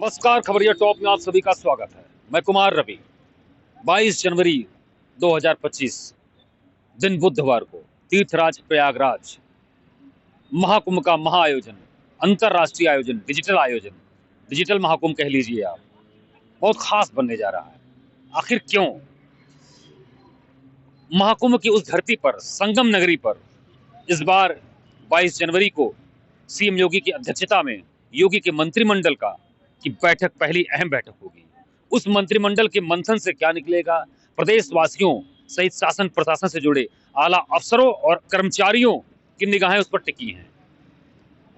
नमस्कार, खबरिया टॉप में आप सभी का स्वागत है। मैं कुमार रवि। 22 जनवरी 2025 दिन बुधवार को तीर्थराज प्रयागराज महाकुंभ का महाआयोजन, अंतरराष्ट्रीय आयोजन, डिजिटल महाकुंभ कह लीजिए आप, बहुत खास बनने जा रहा है। आखिर क्यों? महाकुंभ की उस धरती पर, संगम नगरी पर इस बार 22 जनवरी को सीएम योगी की अध्यक्षता में योगी के मंत्रिमंडल की बैठक, पहली अहम बैठक होगी। उस मंत्रिमंडल के मंथन से क्या निकलेगा? प्रदेशवासियों सहित शासन प्रशासन से जुड़े आला अफसरों और कर्मचारियों की निगाहें उस पर टिकी हैं।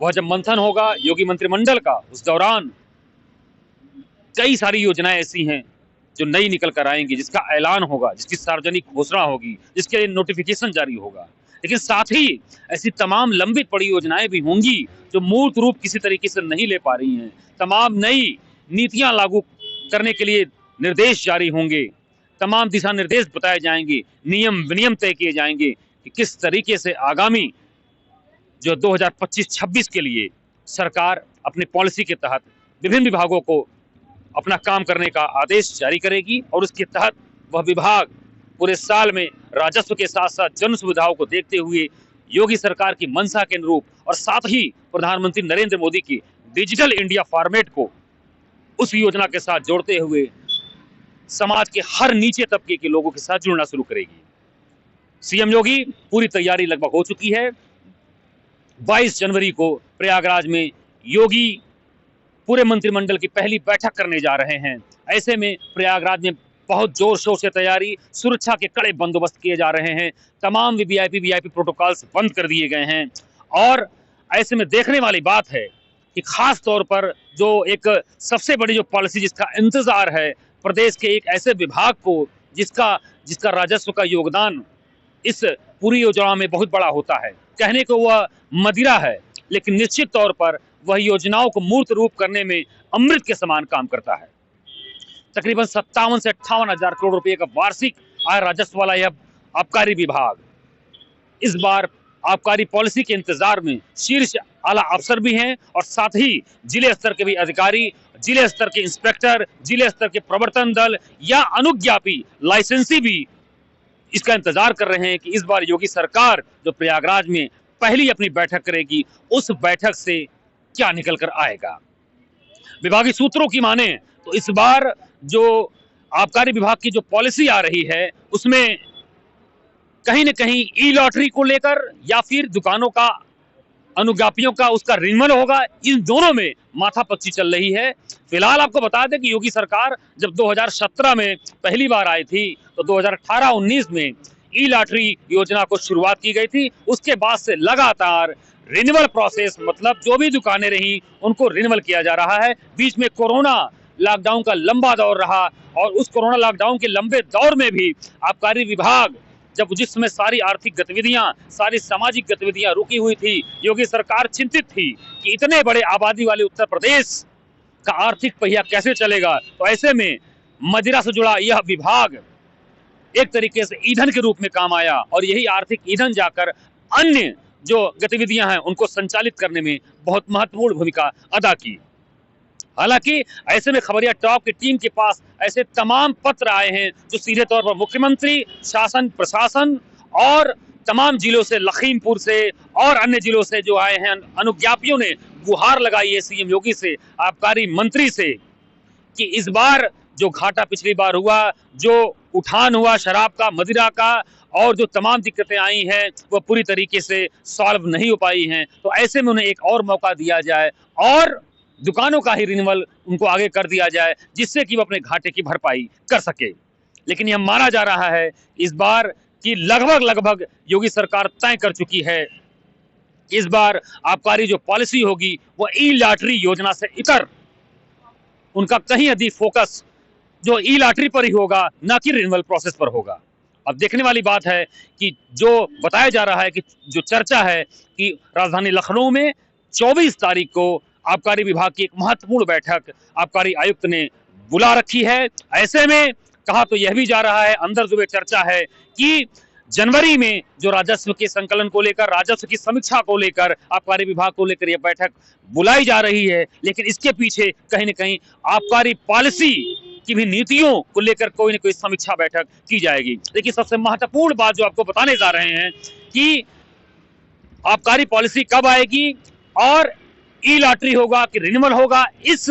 वह जब मंथन होगा योगी मंत्रिमंडल का, उस दौरान कई सारी योजनाएं ऐसी हैं जो नई निकल कर आएंगी, जिसका ऐलान होगा, जिसकी सार्वजनिक घोषणा होगी, जिसके लिए नोटिफिकेशन जारी होगा। लेकिन साथ ही ऐसी तमाम लंबित पड़ी योजनाएं भी होंगी जो मूर्त रूप किसी तरीके से नहीं ले पा रही हैं। तमाम नई नीतियां लागू करने के लिए निर्देश जारी होंगे, तमाम दिशा निर्देश बताए जाएंगे, नियम विनियम तय किए जाएंगे कि किस तरीके से आगामी जो 2025-26 के लिए सरकार अपनी पॉलिसी के तहत विभिन्न विभागों को अपना काम करने का आदेश जारी करेगी और उसके तहत वह विभाग पूरे साल में राजस्व के साथ साथ जन सुविधाओं को देखते हुए योगी सरकार की मंशा के अनुरूप और साथ ही प्रधानमंत्री नरेंद्र मोदी की डिजिटल इंडिया फॉर्मेट को उस योजना के साथ जोड़ते हुए समाज के हर नीचे तबके के लोगों के साथ जुड़ना शुरू करेगी। सीएम योगी पूरी तैयारी लगभग हो चुकी है। 22 जनवरी को प्रयागराज में योगी पूरे मंत्रिमंडल की पहली बैठक करने जा रहे हैं। ऐसे में प्रयागराज में बहुत जोर शोर से तैयारी, सुरक्षा के कड़े बंदोबस्त किए जा रहे हैं। तमाम वीआईपी प्रोटोकॉल्स बंद कर दिए गए हैं और ऐसे में देखने वाली बात है कि खास तौर पर जो एक सबसे बड़ी जो पॉलिसी जिसका इंतजार है प्रदेश के एक ऐसे विभाग को जिसका राजस्व का योगदान इस पूरी योजना में बहुत बड़ा होता है। कहने को वह मदिरा है, लेकिन निश्चित तौर पर वह योजनाओं को मूर्त रूप करने में अमृत के समान काम करता है। तकरीबन 57 से 58 हजार करोड़ रुपए का वार्षिक आय राजस्व वाला यह आबकारी विभाग इस बार आबकारी पॉलिसी के इंतजार में शीर्ष आला अफसर भी हैं और साथ ही जिले स्तर के भी अधिकारी, जिले स्तर के इंस्पेक्टर, जिले स्तर के प्रवर्तन दल या अनुज्ञापी लाइसेंसी भी इसका इंतजार कर रहे हैं कि इस बार योगी सरकार जो प्रयागराज में पहली अपनी बैठक करेगी, उस बैठक से क्या निकल कर आएगा। विभागीय सूत्रों की माने तो इस बार जो आबकारी विभाग की जो पॉलिसी आ रही है उसमें कहीं न कहीं ई लॉटरी को लेकर या फिर दुकानों का, अनुज्ञापियों का उसका रिन्यूअल होगा। इन दोनों में माथापच्ची चल रही है। फिलहाल आपको बता दें कि योगी सरकार जब 2017 में पहली बार आई थी तो 2018-19 में ई लॉटरी योजना को शुरुआत की गई थी। उसके बाद से लगातार रिन्यूअल प्रोसेस, मतलब जो भी दुकानें रही उनको रिन्यूअल किया जा रहा है। बीच में कोरोना लॉकडाउन का लंबा दौर रहा और उस कोरोना लॉकडाउन के लंबे दौर में भी आबकारी विभाग जब जिस समय सारी आर्थिक गतिविधियां, सारी सामाजिक गतिविधियां रुकी हुई थी, योगी सरकार चिंतित थी कि इतने बड़े आबादी वाले उत्तर प्रदेश का आर्थिक पहिया कैसे चलेगा। तो ऐसे में मदिरा से जुड़ा यह विभाग एक तरीके से ईंधन के रूप में काम आया और यही आर्थिक ईंधन जाकर अन्य जो गतिविधियां हैं उनको संचालित करने में बहुत महत्वपूर्ण भूमिका अदा की। हालांकि ऐसे में खबरिया टॉप की टीम के पास ऐसे तमाम पत्र आए हैं जो सीधे तौर पर मुख्यमंत्री, शासन प्रशासन और तमाम जिलों से, लखीमपुर से और अन्य जिलों से जो आए हैं अनुज्ञापियों ने गुहार लगाई है सीएम योगी से, आबकारी मंत्री से कि इस बार जो घाटा पिछली बार हुआ, जो उठान हुआ शराब का, मदिरा का और जो तमाम दिक्कतें आई हैं वो पूरी तरीके से सॉल्व नहीं हो पाई हैं। तो ऐसे में उन्हें एक और मौका दिया जाए और दुकानों का ही रिन्यूअल उनको आगे कर दिया जाए जिससे कि वो अपने घाटे की भरपाई कर सके। लेकिन यह माना जा रहा है इस बार कि लगभग योगी सरकार तय कर चुकी है कि इस बार आबकारी जो पॉलिसी होगी वो ई लॉटरी योजना से इतर उनका कहीं अधिक फोकस जो ई लॉटरी पर ही होगा, ना कि रिन्यूअल प्रोसेस पर होगा। अब देखने वाली बात है कि जो बताया जा रहा है कि जो चर्चा है कि राजधानी लखनऊ में 24 तारीख को आबकारी विभाग की एक महत्वपूर्ण बैठक आबकारी आयुक्त ने बुला रखी है। ऐसे में कहा तो यह भी जा रहा है, अंदर जो चर्चा है कि जनवरी में जो राजस्व के संकलन को लेकर, राजस्व की समीक्षा को लेकर, आबकारी विभाग को लेकर यह बैठक बुलाई जा रही है, लेकिन इसके पीछे कहीं न कहीं आबकारी पॉलिसी की भी नीतियों को लेकर कोई न कोई समीक्षा बैठक की जाएगी। देखिए, सबसे महत्वपूर्ण बात जो आपको बताने जा रहे हैं कि आबकारी पॉलिसी कब आएगी और ई लॉटरी होगा कि रिन्यूअल होगा, इस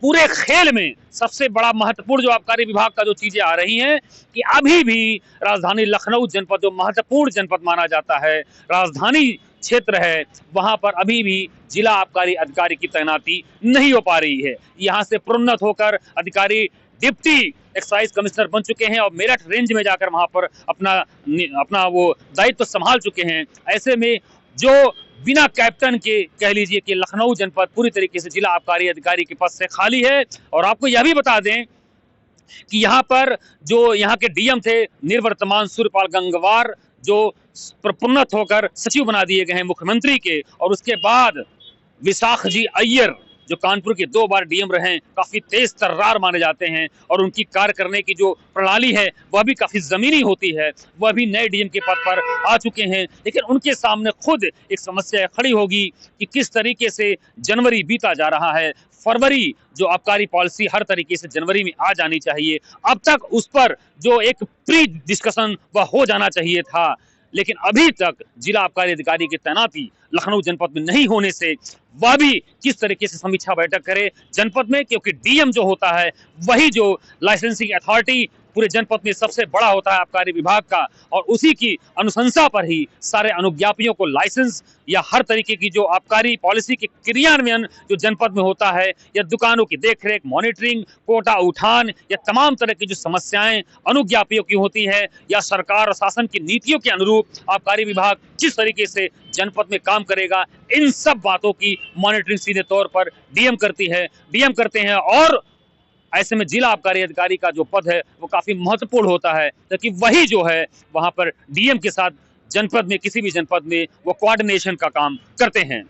पूरे खेल में सबसे बड़ा महत्वपूर्ण जो आबकारी विभाग का जो चीजें आ रही हैं कि अभी भी राजधानी लखनऊ जनपद जो महत्वपूर्ण जनपद माना जाता है, राजधानी क्षेत्र है, वहां पर अभी भी जिला आबकारी अधिकारी की तैनाती नहीं हो पा रही है। यहां से प्रोन्नत होकर अधिकारी डिप्टी एक्साइज कमिश्नर बन चुके हैं और मेरठ रेंज में जाकर वहां पर अपना वो दायित्व संभाल चुके हैं। ऐसे में जो बिना कैप्टन के कह लीजिए कि लखनऊ जनपद पूरी तरीके से जिला आबकारी अधिकारी के पद से खाली है। और आपको यह भी बता दें कि यहाँ पर जो यहाँ के डीएम थे निर्वर्तमान सूर्यपाल गंगवार, जो प्रोन्नत होकर सचिव बना दिए गए हैं मुख्यमंत्री के, और उसके बाद विशाख जी अय्यर जो कानपुर के 2 बार डीएम रहे, काफी तेज तर्रार माने जाते हैं और उनकी कार्य करने की जो प्रणाली है वह भी काफी जमीनी होती है। वह भी नए डीएम के पद पर आ चुके हैं, लेकिन उनके सामने खुद एक समस्या खड़ी होगी कि किस तरीके से जनवरी बीता जा रहा है। फरवरी जो आबकारी पॉलिसी हर तरीके से जनवरी में आ जानी चाहिए, अब तक उस पर जो एक प्री डिस्कशन वह हो जाना चाहिए था, लेकिन अभी तक जिला आबकारी अधिकारी की तैनाती लखनऊ जनपद में नहीं होने से वह भी किस तरीके से समीक्षा बैठक करे जनपद में, क्योंकि डीएम जो होता है वही जो लाइसेंसिंग अथॉरिटी पूरे जनपद में सबसे बड़ा होता है आबकारी विभाग का, और उसी की अनुशंसा पर ही सारे अनुज्ञापियों को लाइसेंस या हर तरीके की जो आबकारी पॉलिसी के क्रियान्वयन जो जनपद में होता है, या दुकानों की देखरेख, मॉनिटरिंग, कोटा उठान, या तमाम तरह की जो समस्याएं अनुज्ञापियों की होती है, या सरकार और शासन की नीतियों के अनुरूप आबकारी विभाग किस तरीके से जनपद में काम करेगा, इन सब बातों की मॉनिटरिंग सीधे तौर पर डीएम करते हैं। और ऐसे में जिला आबकारी अधिकारी का जो पद है वो काफी महत्वपूर्ण होता है, क्योंकि वही जो है वहां पर डीएम के साथ जनपद में किसी भी जनपद में वो कोऑर्डिनेशन का काम करते हैं।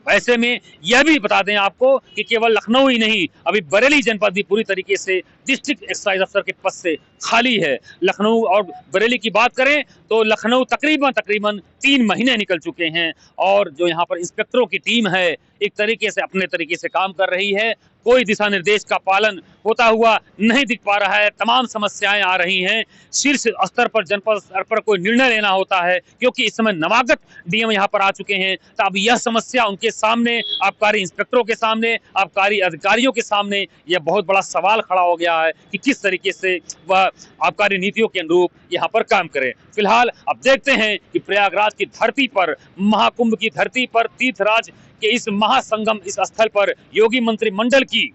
ऐसे में यह भी बता दें आपको कि केवल लखनऊ ही नहीं, अभी बरेली जनपद भी पूरी तरीके से डिस्ट्रिक्ट एक्साइज अफसर के पद से खाली है। लखनऊ और बरेली की बात करें तो लखनऊ तकरीबन 3 महीने निकल चुके हैं और जो यहाँ पर इंस्पेक्टरों की टीम है एक तरीके से अपने तरीके से काम कर रही है। कोई दिशा निर्देश का पालन होता हुआ नहीं दिख पा रहा है, तमाम समस्याएं आ रही हैं। शीर्ष स्तर पर, जनपद स्तर पर कोई निर्णय लेना होता है, क्योंकि इस समय नवागत डीएम यहाँ पर आ चुके हैं, तो अब यह समस्या उनके सामने, आबकारी इंस्पेक्टरों के सामने, आबकारी अधिकारियों के सामने यह बहुत बड़ा सवाल खड़ा हो गया है कि किस तरीके से वह आबकारी नीतियों के अनुरूप यहाँ पर काम करे। फिलहाल अब देखते हैं कि प्रयागराज की धरती पर, महाकुंभ की धरती पर, तीर्थराज के इस महासंगम, इस स्थल पर योगी मंत्रिमंडल की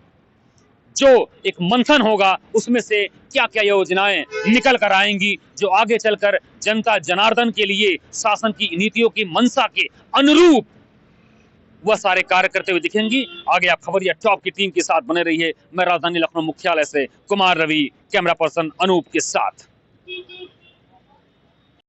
जो एक मंथन होगा उसमें से क्या क्या योजनाएं निकल कर आएंगी जो आगे चलकर जनता जनार्दन के लिए शासन की नीतियों की मंशा के अनुरूप वह सारे कार्य करते हुए दिखेंगी। आगे आप खबरिया टॉप की टीम के साथ बने रहिए। मैं राजधानी लखनऊ मुख्यालय से कुमार रवि, कैमरा पर्सन अनूप के साथ।